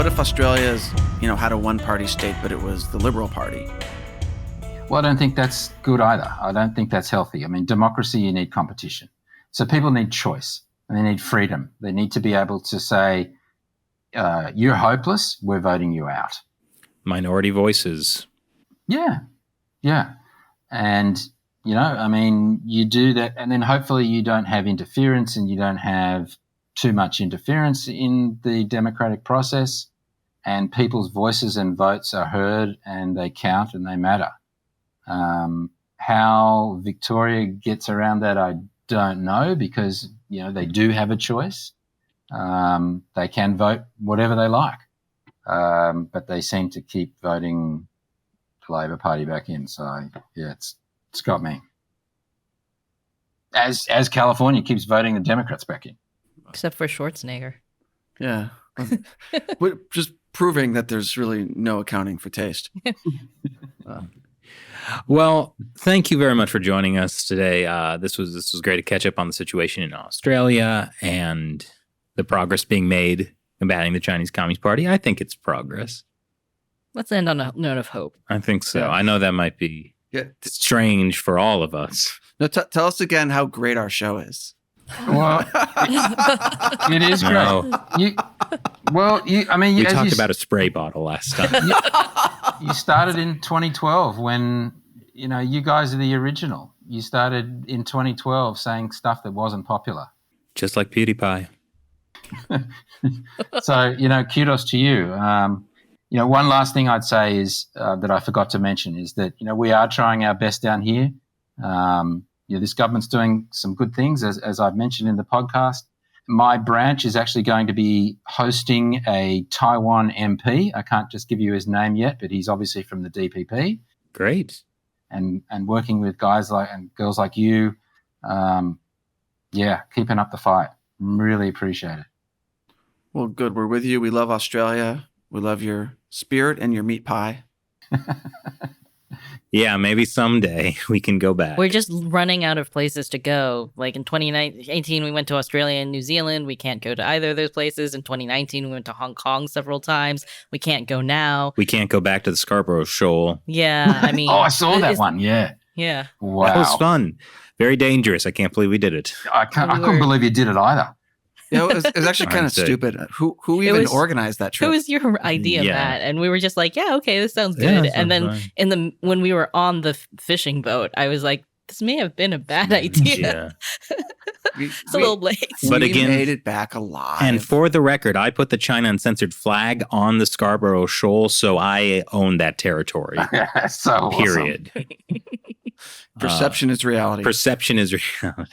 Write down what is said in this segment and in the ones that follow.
What if Australia's, had a one-party state, but it was the Liberal Party? Well, I don't think that's good either. I don't think that's healthy. I mean, democracy, you need competition. So people need choice and they need freedom. They need to be able to say, you're hopeless, we're voting you out. Minority voices. Yeah. And, you do that, and then hopefully you don't have interference and you don't have too much interference in the democratic process, and people's voices and votes are heard and they count and they matter. How Victoria gets around that, I don't know, because, they do have a choice. They can vote whatever they like, but they seem to keep voting the Labor Party back in. So, yeah, it's got me. As California keeps voting the Democrats back in. Except for Schwarzenegger. Yeah. Just proving that there's really no accounting for taste. Well, thank you very much for joining us today. This was great to catch up on the situation in Australia and the progress being made combating the Chinese Communist Party. I think it's progress. Let's end on a note of hope. I think so. Yeah. I know that might be strange for all of us. No, tell us again how great our show is. Well, it is great. No. We talked about a spray bottle last time. You started in 2012 when, you guys are the original. You started in 2012 saying stuff that wasn't popular. Just like PewDiePie. So, kudos to you. One last thing I'd say is that I forgot to mention is that, we are trying our best down here. This government's doing some good things, as I've mentioned in the podcast. My branch is actually going to be hosting a Taiwan MP. I can't just give you his name yet, but he's obviously from the DPP. Great. And working with guys and girls like you, keeping up the fight. Really appreciate it. Well, good. We're with you. We love Australia. We love your spirit and your meat pie. Yeah, maybe someday we can go back. We're just running out of places to go. Like in 2018, we went to Australia and New Zealand. We can't go to either of those places. In 2019, we went to Hong Kong several times. We can't go now. We can't go back to the Scarborough Shoal. Yeah, I mean... Oh, I saw that one, yeah. Yeah. Wow. That was fun. Very dangerous. I can't believe we did it. I couldn't believe you did it either. Yeah, it was actually kind of stupid. Who even organized that trip? It was your idea, Matt, and we were just like, "Yeah, okay, this sounds good." Yeah, and then when we were on the fishing boat, I was like, "This may have been a bad idea." Yeah. It's a little late. But we again, made it back alive. And for the record, I put the China Uncensored flag on the Scarborough Shoal, so I own that territory. So period. Awesome. Perception is reality. Perception is reality.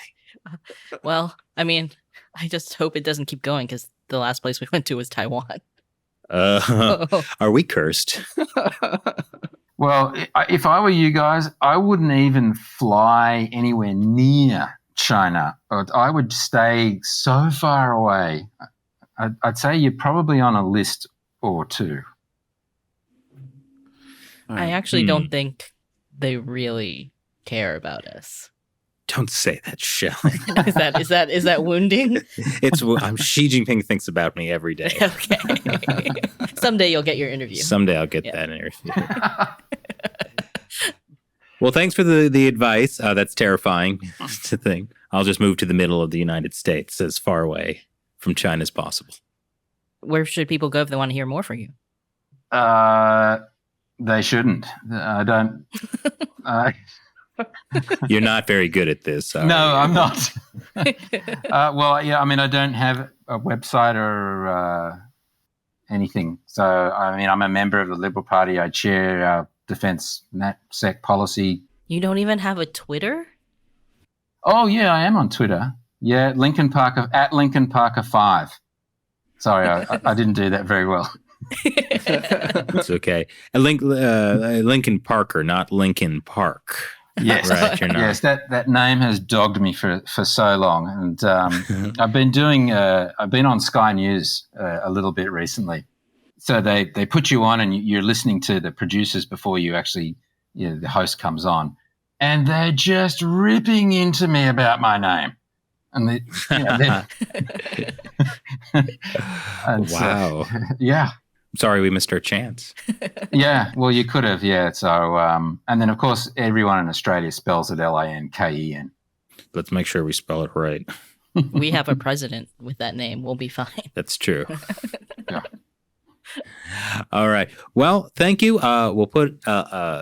Well, I mean, I just hope it doesn't keep going because the last place we went to was Taiwan. Are we cursed? Well, if I were you guys, I wouldn't even fly anywhere near China. I would stay so far away. I'd say you're probably on a list or two. Right. I actually don't think they really care about us. Don't say that, Shelley. Is that wounding? Xi Jinping thinks about me every day. Okay. Someday you'll get your interview. Someday I'll get that interview. Well, thanks for the advice. That's terrifying to think. I'll just move to the middle of the United States, as far away from China as possible. Where should people go if they want to hear more from you? They shouldn't. I don't. You're not very good at this. No, I'm not. I don't have a website or anything. So, I'm a member of the Liberal Party. I chair our Defence NatSec policy. You don't even have a Twitter? Oh, yeah, I am on Twitter. Yeah, Lincoln Parker, at Lincoln Parker 5. Sorry, I didn't do that very well. It's okay. Lincoln Parker, not Lincoln Park. Yes, right. You're not. Yes, that name has dogged me for so long, and I've been on Sky News a little bit recently. So they put you on, and you're listening to the producers before you actually, the host comes on, and they're just ripping into me about my name, and wow. Yeah. Sorry we missed our chance. Yeah, well, you could have, yeah. So, and then, of course, everyone in Australia spells it Lanken. Let's make sure we spell it right. We have a president with that name. We'll be fine. That's true. Yeah. All right. Well, thank you. We'll put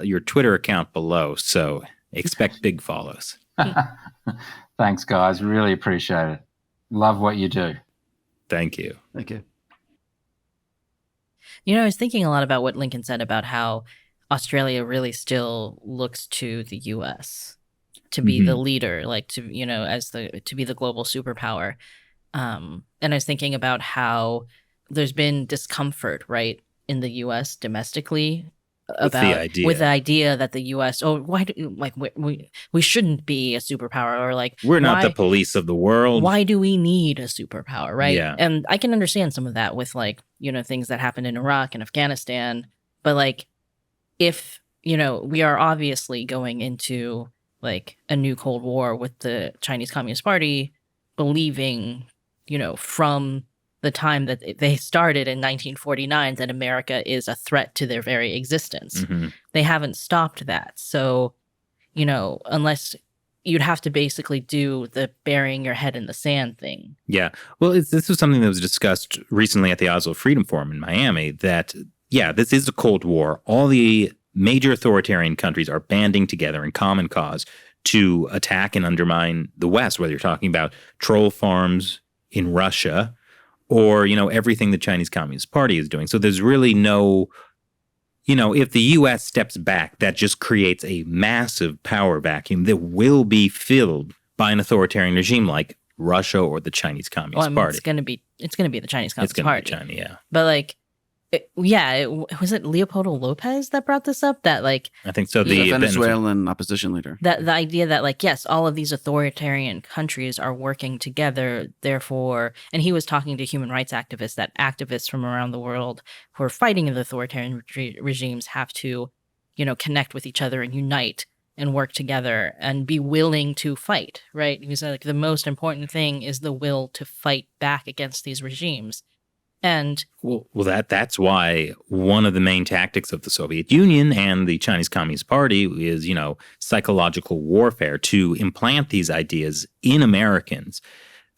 your Twitter account below, so expect big follows. Thanks, guys. Really appreciate it. Love what you do. Thank you. Thank you. You know, I was thinking a lot about what Lincoln said about how Australia really still looks to the U.S. to be the leader, like to, you know, to be the global superpower. And I was thinking about how there's been discomfort, right, in the U.S. domestically with the idea that the U.S. we shouldn't be a superpower, or like we're not the police of the world. Why do we need a superpower, right? Yeah. And I can understand some of that with, like, you know, things that happened in Iraq and Afghanistan, but like if, you know, we are obviously going into like a new Cold War with the Chinese Communist Party believing, you know, from the time that they started in 1949 that America is a threat to their very existence. They haven't stopped that. So, you know, unless you'd have to basically do the burying your head in the sand thing. Yeah. Well, this was something that was discussed recently at the Oslo Freedom Forum in Miami, that, yeah, this is a Cold War. All the major authoritarian countries are banding together in common cause to attack and undermine the West, whether you're talking about troll farms in Russia or, you know, everything the Chinese Communist Party is doing. So there's really no, you know, if the U.S. steps back, that just creates a massive power vacuum that will be filled by an authoritarian regime like Russia or the Chinese Communist Party. It's going to be the Chinese Communist Party. It's going to be China, yeah. But like, was it Leopoldo Lopez that brought this up? That like, I think so. The Venezuelan opposition leader. That the idea that like, yes, all of these authoritarian countries are working together, therefore, and he was talking to human rights activists, that activists from around the world who are fighting the authoritarian regimes have to, you know, connect with each other and unite and work together and be willing to fight, right? He said like the most important thing is the will to fight back against these regimes. And well, that's why one of the main tactics of the Soviet Union and the Chinese Communist Party is, you know, psychological warfare, to implant these ideas in Americans.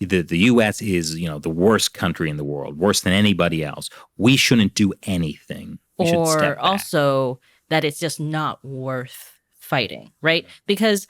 The U.S. is, you know, the worst country in the world, worse than anybody else. We shouldn't do anything. We should step back. Also that it's just not worth fighting, right? Because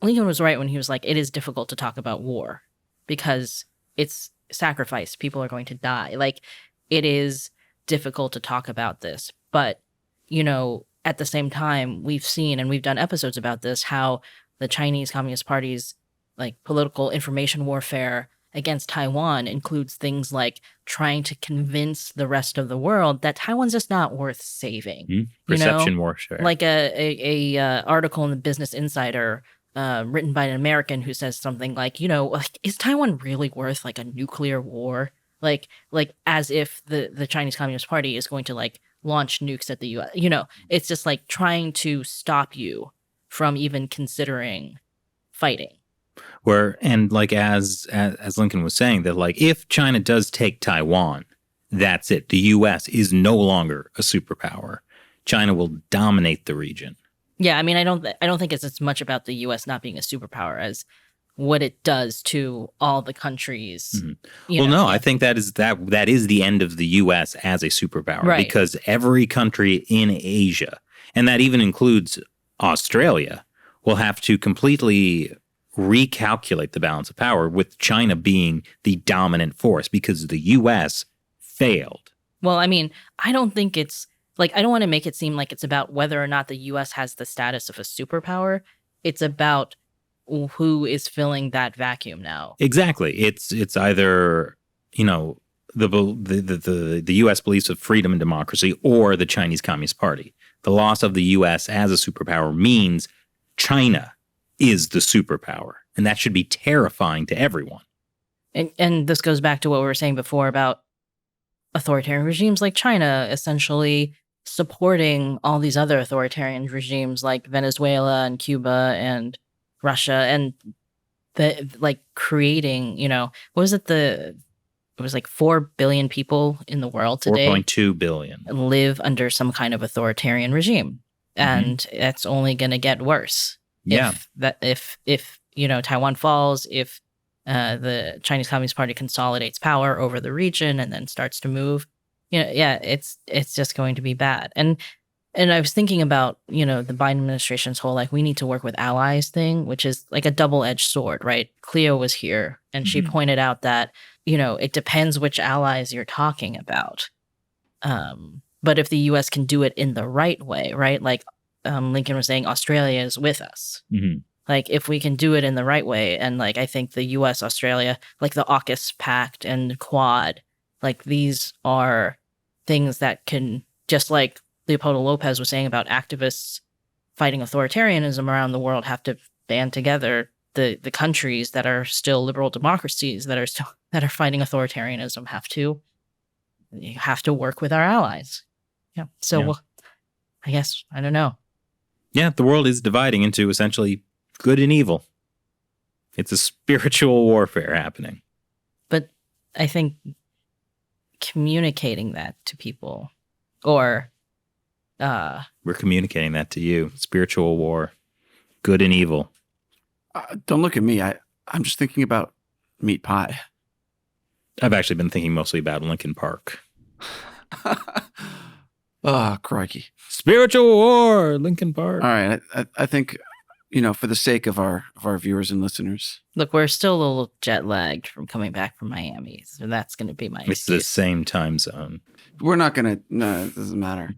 Lincoln was right when he was like, it is difficult to talk about war because it's sacrifice. People are going to die. Like, it is difficult to talk about this. But, you know, at the same time, we've seen, and we've done episodes about this, how the Chinese Communist Party's like political information warfare against Taiwan includes things like trying to convince the rest of the world that Taiwan's just not worth saving. Perception warfare. Like a article in the Business Insider written by an American who says something like, you know, like, is Taiwan really worth like a nuclear war? Like as if the Chinese Communist Party is going to like launch nukes at the U.S. You know, it's just like trying to stop you from even considering fighting. And like as Lincoln was saying, that like if China does take Taiwan, that's it. The U.S. is no longer a superpower. China will dominate the region. Yeah, I mean, I don't think it's as much about the U.S. not being a superpower as what it does to all the countries. No, I think that is the end of the U.S. as a superpower, right? Because every country in Asia, and that even includes Australia, will have to completely recalculate the balance of power, with China being the dominant force because the U.S. failed. Well, I mean, I don't think it's like, I don't want to make it seem like it's about whether or not the U.S. has the status of a superpower. It's about who is filling that vacuum now. Exactly. It's either, you know, the U.S. beliefs of freedom and democracy, or the Chinese Communist Party. The loss of the U.S. as a superpower means China is the superpower, and that should be terrifying to everyone. And this goes back to what we were saying before about authoritarian regimes like China essentially supporting all these other authoritarian regimes like Venezuela and Cuba and Russia, and the like creating, you know, what was it, was like 4 billion people in the world today 4.2 billion. live under some kind of authoritarian regime. And it's only going to get worse. Yeah. If Taiwan falls, if the Chinese Communist Party consolidates power over the region and then starts to move, it's just going to be bad. And I was thinking about, the Biden administration's whole, like, we need to work with allies thing, which is like a double-edged sword, right? Cleo was here and she pointed out that, it depends which allies you're talking about. But if the U.S. can do it in the right way, right? Like Lincoln was saying, Australia is with us. Like, if we can do it in the right way, and like I think the U.S., Australia, like the AUKUS Pact and Quad, like these are things that can, just like Leopoldo Lopez was saying about activists fighting authoritarianism around the world, have to band together. The countries that are still liberal democracies that are fighting authoritarianism have to work with our allies. Yeah. So I guess, I don't know. Yeah, the world is dividing into essentially good and evil. It's a spiritual warfare happening. But I think communicating that to people, or we're communicating that to you. Spiritual war, good and evil. Don't look at me. I'm just thinking about meat pie. I've actually been thinking mostly about Lincoln Park. Oh, crikey. Spiritual war, Lincoln Park. All right. I think, for the sake of our viewers and listeners. Look, we're still a little jet lagged from coming back from Miami. So that's going to be my It's excuse. the same time zone. We're not going to, no, it doesn't matter.